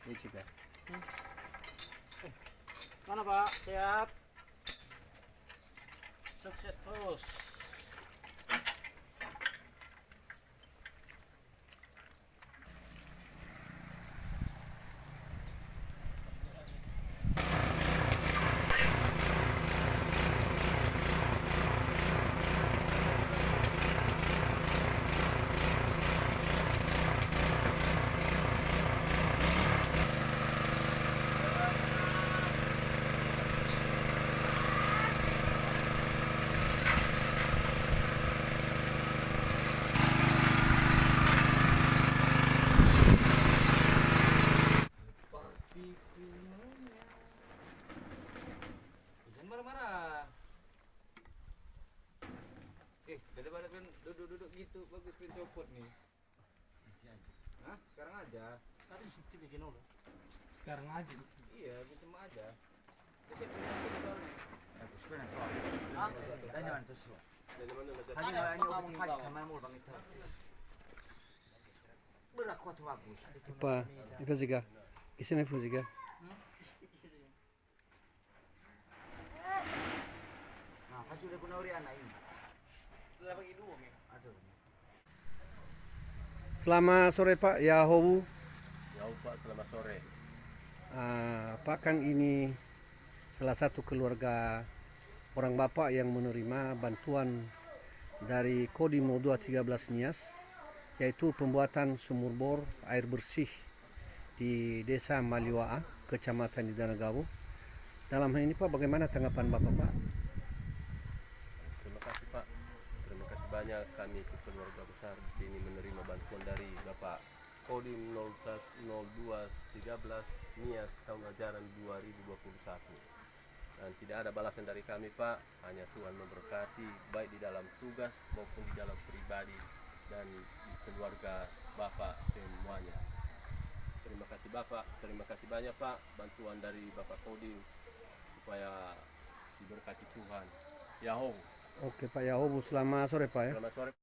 Ini juga. Mana Pak? Siap. Sukses terus. Daripada kan duduk-duduk gitu bagus kan copot nih. Hah? Sekarang aja. Tadi sih bikin dulu. Sekarang aja. Iya, cuma aja. Saya punya soalnya. Aku suka nanti. Ah, dan jangan terus. Hanya ini orang kaji sama mau bang itu. Berak kuat bagus. Apa? Ibu juga. Isi me juga. Nah, kaju udah guna uri anak ini. Selamat sore Pak Yahowu. Ya Pak, selamat sore. Pak Kang ini salah satu keluarga orang Bapak yang menerima bantuan dari Kodim 0213 Nias, yaitu pembuatan sumur bor air bersih di Desa Maliwaa, Kecamatan di Danagawu. Dalam hal ini Pak, bagaimana tanggapan Bapak Pak? Terima kasih Pak. Terima kasih banyak kami keluarga besar di sini menerima bantuan dari Bapak Kodim 0213 Nias tahun ajaran 2021. Dan tidak ada balasan dari kami Pak, hanya Tuhan memberkati baik di dalam tugas maupun di dalam pribadi dan di keluarga Bapak semuanya. Terima kasih Bapak, terima kasih banyak Pak bantuan dari Bapak Kodim supaya diberkati Tuhan. Yahow. Oke Pak Yahowu, selamat sore Pak ya. Selamat sore.